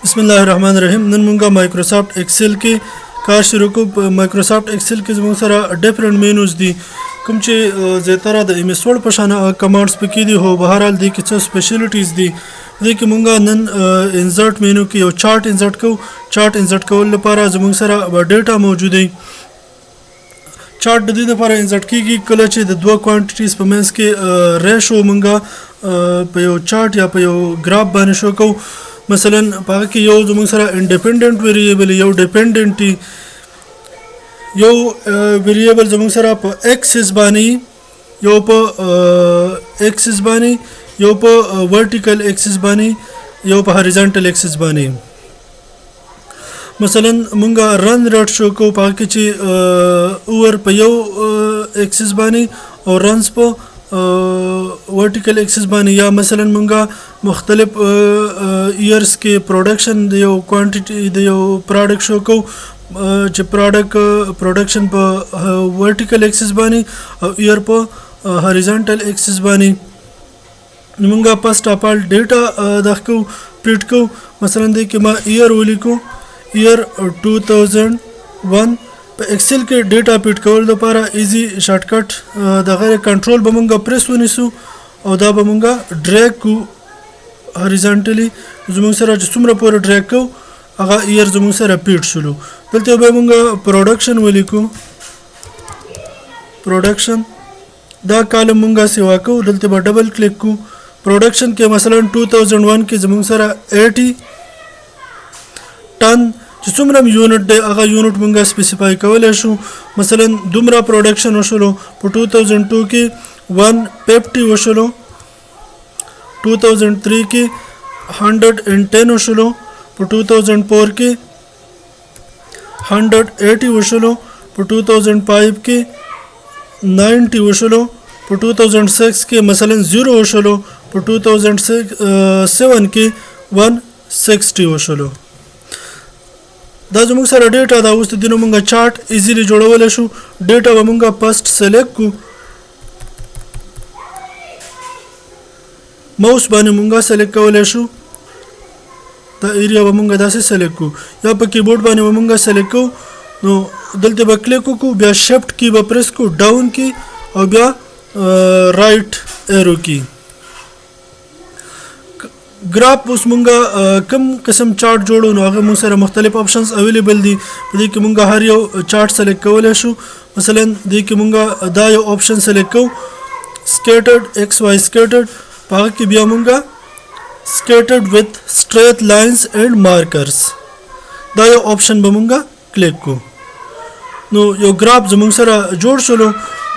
बिस्मिल्लाह रहमान रहीम नन मुंगा Microsoft Excel के कार शुरू को माइक्रोसॉफ्ट एक्सेल के जमूं सारा डिफरेंट मेनूज दी कम चे ज़ेतरा द एम एस वर्ड पशाना कमांड्स पे की दी हो बहरहाल दी कि स्पेशलिटीज़ दी देखि मुंगा नन इंसर्ट मेनू की और चार्ट इंसर्ट को लपारा जमूं सारा डेटा मौजूद है चार्ट द दे पर इंसर्ट की कल चे द दो क्वांटिटीज पे मेंस के रेशो मुंगा पे यो चार्ट या पे यो ग्राफ बाने शो को मसलन पाकी यो जमूं सारा इंडिपेंडेंट वेरिएबल यो डिपेंडेंट यो वेरिएबल जमूं सारा प एक्सिस बानी यो प एक्सिस बानी यो प वर्टिकल एक्सिस बानी यो प हॉरिजॉन्टल एक्सिस बानी मसलन मुंगा रन रेट शो को पाकी ची ओवर प यो एक्सिस बानी और रन्स प वर्टिकल एक्सिस बानी या मसलन मुंगा मुख्तलिफ ईयर्स के प्रोडक्शन दियो क्वांटिटी दियो प्रोडक्ट शो को जो प्रोडक्शन पर वर्टिकल एक्सिस बानी और ईयर पर हॉरिजॉन्टल एक्सिस बानी मुंगा फर्स्ट ऑफ ऑल डेटा दखको प्रिंट को मसलन दे कि मा ईयर ओली को ईयर 2001 एक्सेल के डेटा पिट कवर दो पारा इजी शॉर्टकट दगरे कंट्रोल बमुंगा प्रेस वनिसु और दा बमुंगा ड्रैग को हॉरिजॉन्टली जुमुंग सरा जुसुमरा पूरा ड्रैग को आगा ईयर जुमुंग सरा पिट शुरू दलते बमुंगा प्रोडक्शन वली को प्रोडक्शन दा कॉलम मुंगा सेवा को दलते बा डबल क्लिक को प्रोडक्शन के मसलन 2001 के जुमुंग सरा 80 टन जिसुमरम यूनिट दे अगा यूनिट मुंगा स्पेसिफाई कवलेशु मसलन दुमरा प्रोडक्शन वशलो पर 2002 के 1 पेप्टी वशलो 2003 के 110 वशलो पर 2004 के 180 वशलो पर 2005 के 90 वशलो पर 2006 के मसलन 0 वशलो पर 2007 के 160 वशलो दा जमुंग सारा डेटा दा उस दिनों मुंगा चार्ट इजीली जोड़वले शु डेटा व मुंगा फर्स्ट सेलेक्ट को माउस बाने मुंगा सेलेक्ट कवले शु दा एरिया व मुंगा दा से सेलेक्ट को या पर कीबोर्ड बाने व मुंगा सेलेक्ट को नो दलते बा क्लिक को ब्या शिफ्ट की व प्रेस को डाउन की और ब्या राइट एरो की ग्राफ उस मुंगा कम किस्म चार्ट जोड़ो नो अगर मुंग सारा मुख्तलिफ ऑप्शंस अवेलेबल दी दी कि मुंगा हर यो चार्ट सेलेक्ट कवले शु मसलन दी कि मुंगा दा यो ऑप्शन सेलेक्ट को स्कैटर्ड एक्स वाई स्कैटर्ड पाक की बिया मुंगा scattered with straight lines and markers दा यो ऑप्शन बमुंगा क्लिक को नो यो ग्राफ जमुंग सारा जोड़ चलो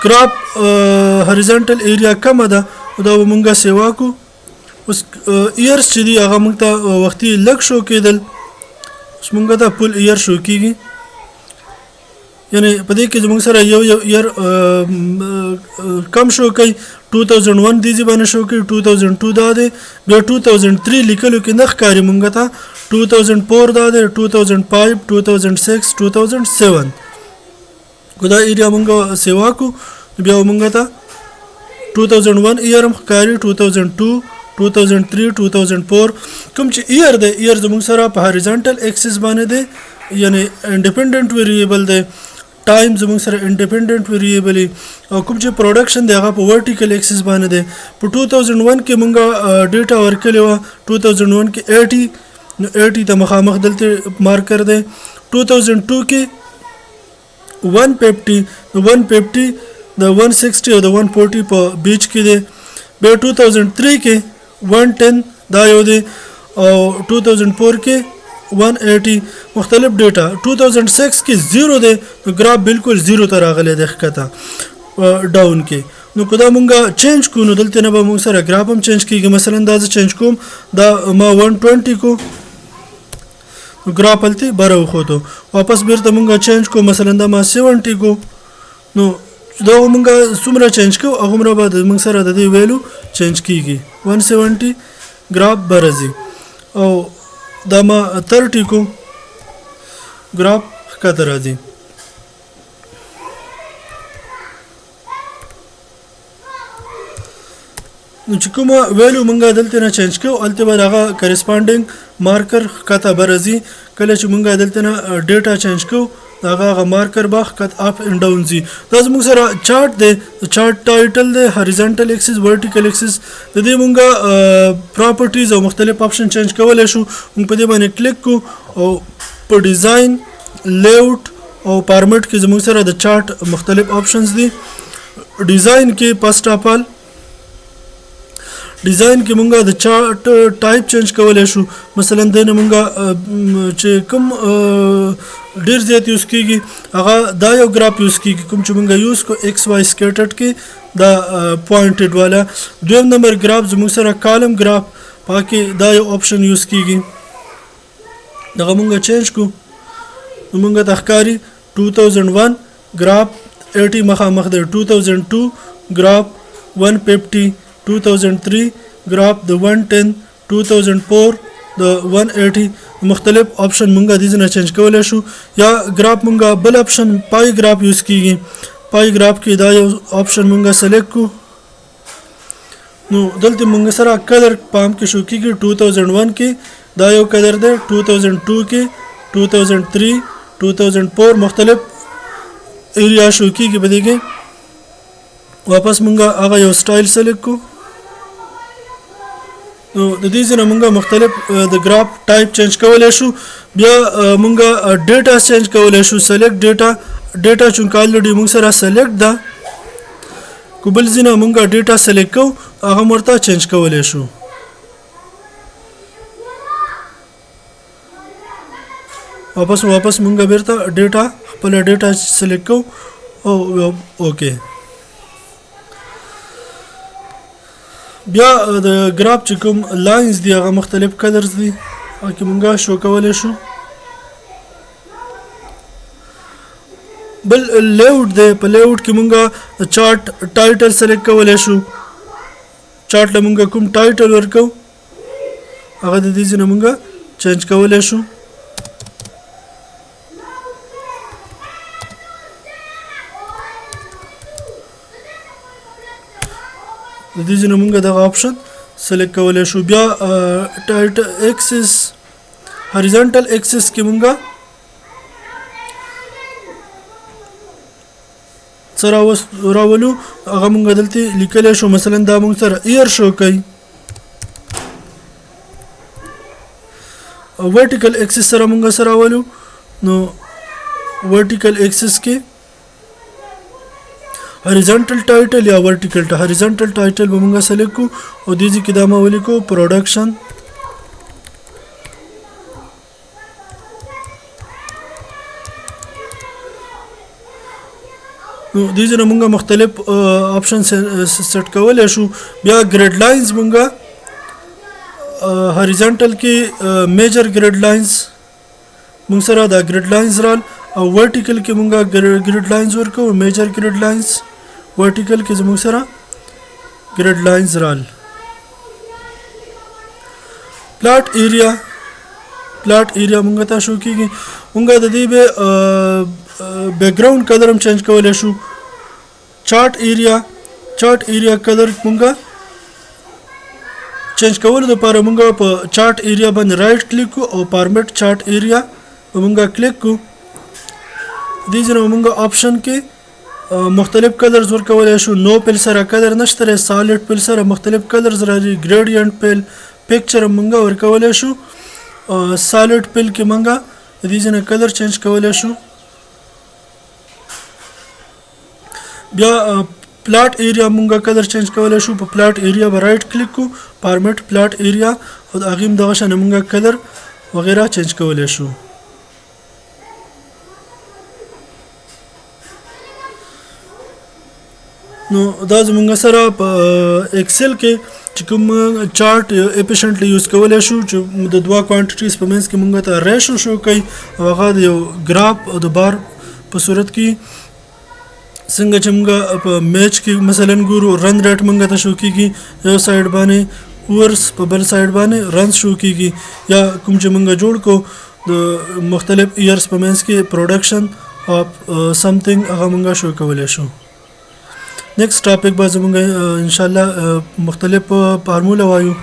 ग्राफ हॉरिजॉन्टल एरिया कम अदा दा मुंगा सेवा को उस ईयर्स चीदी आगा मुंगता वक्ती लग शो केदल उस मुंगा ता पुल ईयर शो कीगी यानी पदे के जमुंग सारा यो ईयर कम शो कई 2001 दीजी बाने शो की 2002 दा दे बे 2003 लिखलो कि नख कारी मुंगा था 2004 दा दे 2005 2006 2007 गुदा एरिया मुंगा सेवा को बिया मुंगा था 2001 ईयर कारी 2002 2003 2004 कम च ईयर दे ईयर जमुंग सारा हॉरिजॉन्टल एक्सिस बाने दे यानी इंडिपेंडेंट वेरिएबल दे टाइम जमुंग सारा इंडिपेंडेंट वेरिएबल और कम च प्रोडक्शन दे आगा वर्टिकल एक्सिस बाने दे पर 2001 के मुंगा डेटा वर्क लेवा 2001 के 80 ता मखामख दलते मार्क कर दे 2002 के 150 द 160 और द 140 पर बीच की दे बे 2003 के 110 दायो दे और 2004 के 180 मुख्तलिफ डेटा 2006 के 0 दे तो ग्राफ बिल्कुल 0 तरह गले देखा था डाउन के नो खुदा मुंगा चेंज को नो दलते ना मुंग सारा ग्राफ हम चेंज की मसलन दाज चेंज को दा मा 120 को ग्राफ अलती बरो खो तो वापस बिर त मुंगा चेंज को मसलन दा मा 70 को नो दो मुंगा सुमरा चेंज को अगुमरा बाद मुंग सारा दे वैल्यू चेंज कीगी 170 ग्राफ बरजी और दामा 30 को ग्राफ का तरह जी نو چې کومه ویلو مونږه دلته نه چینج کوو الته به هغه کریسپانډینګ مارکر کته برزي کله چې مونږه دلته نه ډیټا چینج کوو هغه مارکر باخ کت اپ اینڈ ډاون زی دا زموږ سره چارت دی چارت ټایټل دی هوریزونټل ایکسس ورټیکل ایکسس د دې مونږه پراپرټیز او مختلف اپشن چینج کولای شو مونږ په دې باندې کلیک کو او په ډیزاین لیاوټ او فارمیټ کې زموږ سره د چارت مختلف اپشنز دي ډیزاین کې فرست اف ال ډیزاین کې مونږه د چارت ټایپ چینج کولای شو مثلا د مونږه چې کوم ډیر زیات یوز کیږي هغه دا یو ګراف یوز کیږي کوم چې مونږه یوز کو ایکس وای سکیټرډ کې دا پوینټډ والا دویم نمبر ګراف زموږ سره کالم ګراف پاکي دا یو اپشن یوز کیږي دا مونږه چینج کو مونږه تخکاری 2001 ګراف 80 مخامخ د 2002 ګراف 150 2003 ګراف د 110 2004 د 180 مختلف اپشن مونږه د دې نه چینج کولای شو یا ګراف مونږه بل اپشن پای ګراف یوز کیږي پای ګراف کې دا یو اپشن مونږه سلیکټ کو نو دلته مونږ سره کلر پام کې شو کیږي 2001 کې دا یو کلر دی 2002 کې 2003 2004 مختلف ایریا شو کیږي بده کې واپس مونږه هغه یو سټایل سلیکټ کو نو د دې ځنه مونږه مختلف د ګراف ټایپ چینج کولای شو بیا مونږه ډیټا چینج کولای شو سلیکټ ډیټا چونکه الریډي مونږ سره سلیکټ ده کوبل ځنه مونږه ډیټا سلیکټ کو هغه مرته چینج کولای شو واپس مونږه بیرته ډیټا خپل ډیټا سلیکټ کو او اوکے بیا د ګراف چې کوم لاینز دی هغه مختلف کلرز دي چې مونږه شو کولای شو بل لیاوټ دی په لیاوټ کې مونږه چارت ټایټل سلیکټ کولای شو چارت له مونږه کوم ټایټل ورکو هغه د دې ځنه مونږه چینج کولای شو د دې ځنه مونږه دغه اپشن سلیکټ کولای شو بیا ټایټل ایکسس هوریزونټل ایکسس کې مونږه سره راولو هغه مونږ دلته لیکلی شو مثلا دا مونږ سره ایر شو کوي ورټیکل ایکسس سره مونږ سره راولو نو ورټیکل ایکسس کې هوریزونټل ټایټل یا ورټیکل هوریزونټل ټایټل به مونږ سلیکټ کو او دې ځکه دا ما ولیکو پروډکشن نو دې ځنه مونږه مختلف اپشن سیټ کولای شو بیا ګریډ لاینز مونږه هوریزونټل کې میجر ګریډ لاینز مونږ سره دا ګریډ لاینز رال او ورټیکل کې مونږه ګریډ لاینز ورکو میجر ګریډ لاینز ورټیکل کې زموږ سره ګریډ لاینز رال پلاټ ایریا مونږ ته شو کیږي مونږه د دې به بیک ګراوند کلر هم چینج کولای شو چارت ایریا کلر مونږه چینج کول لپاره مونږه په چارت ایریا باندې رائټ کلیک کو او فارمیټ چارت ایریا مونږه کلیک کو دې ځنه مونږه آپشن کې مختلف کلرز ورکولای شو نو پل سره کلر نشته سالډ پل سره مختلف کلرز راځي ګریډینټ پل پکچر مونږه ورکولای شو سالډ پل کې مونږه دې ځنه کلر چینج کولای شو بیا پلاټ ایریا مونږه کلر چینج کولای شو په پلاټ ایریا به رائټ کلیک کو فارمیټ پلاټ ایریا او هغه هم دغه شنه مونږه کلر وغیرہ چینج کولای شو نو دا زمونږ سره په ایکسل کې چې کوم چارت افیشنټلی یوز کولای شو چې د دوه کوانټیټیز په منځ کې مونږ ته ریشو شو کوي او هغه د یو ګراف او د بار په صورت کې څنګه چې مونږ په میچ کې مثلا ګورو رن ریټ مونږ ته شو کیږي یو سایډ باندې اورس په بل سایډ باندې رنز شو کیږي یا کوم چې مونږ جوړ کو د مختلف ایرز په منځ کې پروډکشن اف سمثینګ هغه مونږ شو کولای شو نیکست ټاپک به زمونږ ان شاء الله مختلف فارموله وایو